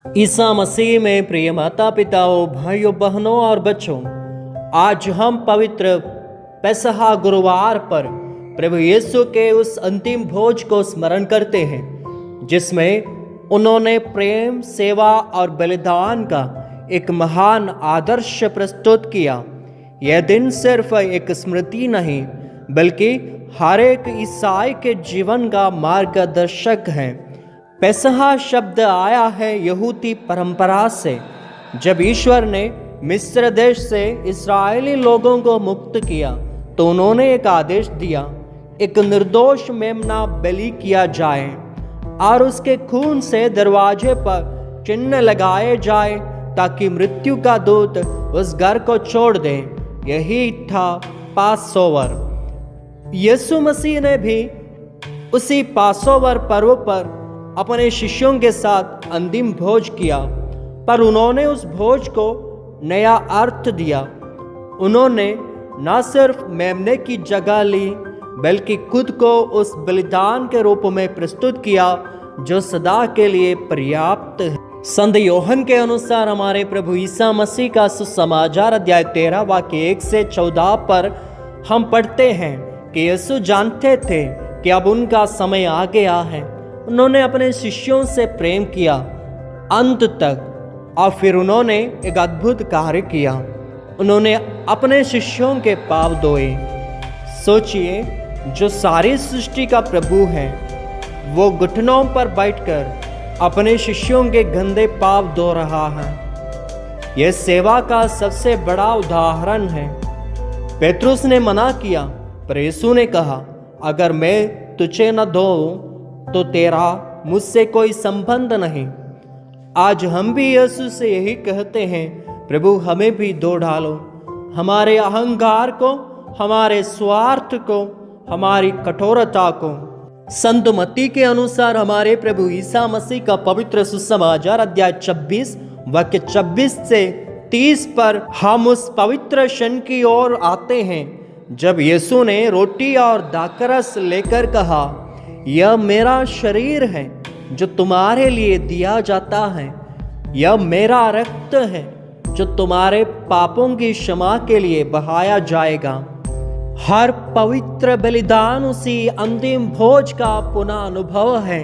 ईसा मसीह में प्रिय माता पिताओं, भाइयों बहनों और बच्चों, आज हम पवित्र पेसहा गुरुवार पर प्रभु यीशु के उस अंतिम भोज को स्मरण करते हैं जिसमें उन्होंने प्रेम, सेवा और बलिदान का एक महान आदर्श प्रस्तुत किया। यह दिन सिर्फ एक स्मृति नहीं बल्कि हर एक ईसाई के जीवन का मार्गदर्शक है। पेसहा शब्द आया है यहूदी परंपरा से, जब ईश्वर ने मिस्र देश से इस्राएली लोगों को मुक्त किया तो उन्होंने एक आदेश दिया, एक निर्दोष मेमना बलि किया जाए और उसके खून से दरवाजे पर चिन्ह लगाए जाए ताकि मृत्यु का दूत उस घर को छोड़ दे। यही था पासओवर। यीशु मसीह ने भी उसी पासओवर पर्व पर अपने शिष्यों के साथ अंतिम भोज किया, पर उन्होंने उस भोज को नया अर्थ दिया। उन्होंने न सिर्फ मेमने की जगह ली बल्कि खुद को उस बलिदान के रूप में प्रस्तुत किया जो सदा के लिए पर्याप्त है। संत यूहन्ना के अनुसार हमारे प्रभु ईसा मसीह का सुसमाचार अध्याय 13 वाक्य 1 से 14 पर हम पढ़ते हैं कि यीशु जानते थे कि अब उनका समय आ गया है। उन्होंने अपने शिष्यों से प्रेम किया अंत तक और फिर उन्होंने एक अद्भुत कार्य किया। उन्होंने अपने शिष्यों के पाँव धोए। सोचिए, जो सारी सृष्टि का प्रभु है वो घुटनों पर बैठकर अपने शिष्यों के गंदे पाँव धो रहा है। यह सेवा का सबसे बड़ा उदाहरण है। पेतरुस ने मना किया, पर यीशु ने कहा, अगर मैं तुझे न धोऊं तो तेरा मुझसे कोई संबंध नहीं। आज हम भी यीशु से यही कहते हैं, प्रभु हमें भी धो डालो, हमारे अहंकार को, हमारे स्वार्थ को, हमारी कठोरता को। संत मत्ती के अनुसार हमारे प्रभु ईसा मसीह का पवित्र सुसमाचार अध्याय 26 वाक्य 26 से 30 पर हम उस पवित्र क्षण की ओर आते हैं जब यीशु ने रोटी और दाखरस लेकर कहा, यह मेरा शरीर है जो तुम्हारे लिए दिया जाता है। यह मेरा रक्त है जो तुम्हारे पापों की क्षमा के लिए बहाया जाएगा। हर पवित्र बलिदान उसी अंतिम भोज का पुनः अनुभव है।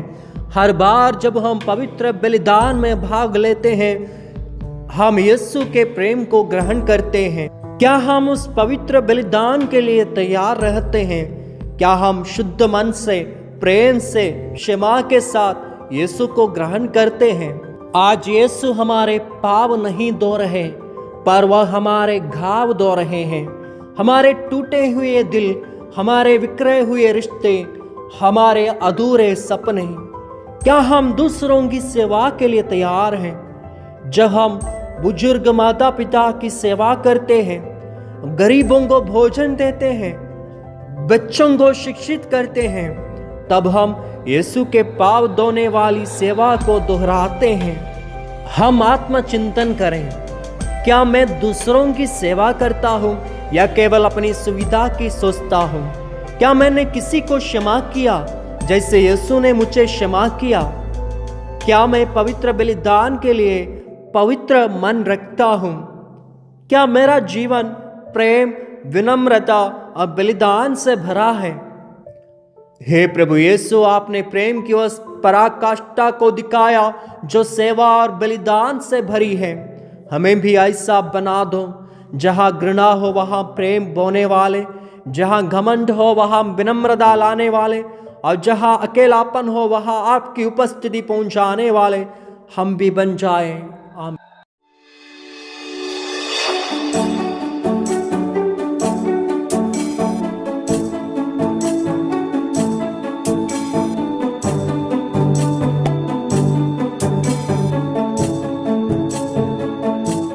हर बार जब हम पवित्र बलिदान में भाग लेते हैं, हम यीशु के प्रेम को ग्रहण करते हैं। क्या हम उस पवित्र बलिदान के लिए तैयार रहते हैं? क्या हम शुद्ध मन से, प्रेम से, क्षमा के साथ यीशु को ग्रहण करते हैं? आज यीशु हमारे पाप नहीं धो रहे, पर वह हमारे घाव धो रहे हैं। हमारे टूटे हुए दिल, हमारे बिखरे हुए रिश्ते, हमारे अधूरे सपने। क्या हम दूसरों की सेवा के लिए तैयार हैं? जब हम बुजुर्ग माता पिता की सेवा करते हैं, गरीबों को भोजन देते हैं, बच्चों को शिक्षित करते हैं, तब हम यीशु के पाँव धोने वाली सेवा को दोहराते हैं। हम आत्मचिंतन करें, क्या मैं दूसरों की सेवा करता हूँ या केवल अपनी सुविधा की सोचता हूँ? क्या मैंने किसी को क्षमा किया जैसे यीशु ने मुझे क्षमा किया? क्या मैं पवित्र बलिदान के लिए पवित्र मन रखता हूँ? क्या मेरा जीवन प्रेम, विनम्रता और बलिदान से भरा है? हे प्रभु यीशु, आपने प्रेम की उस पराकाष्ठा को दिखाया जो सेवा और बलिदान से भरी है। हमें भी ऐसा बना दो, जहाँ घृणा हो वहाँ प्रेम बोने वाले, जहाँ घमंड हो वहाँ विनम्रता लाने वाले, और जहाँ अकेलापन हो वहाँ आपकी उपस्थिति पहुँचाने वाले हम भी बन जाएं। आमीन।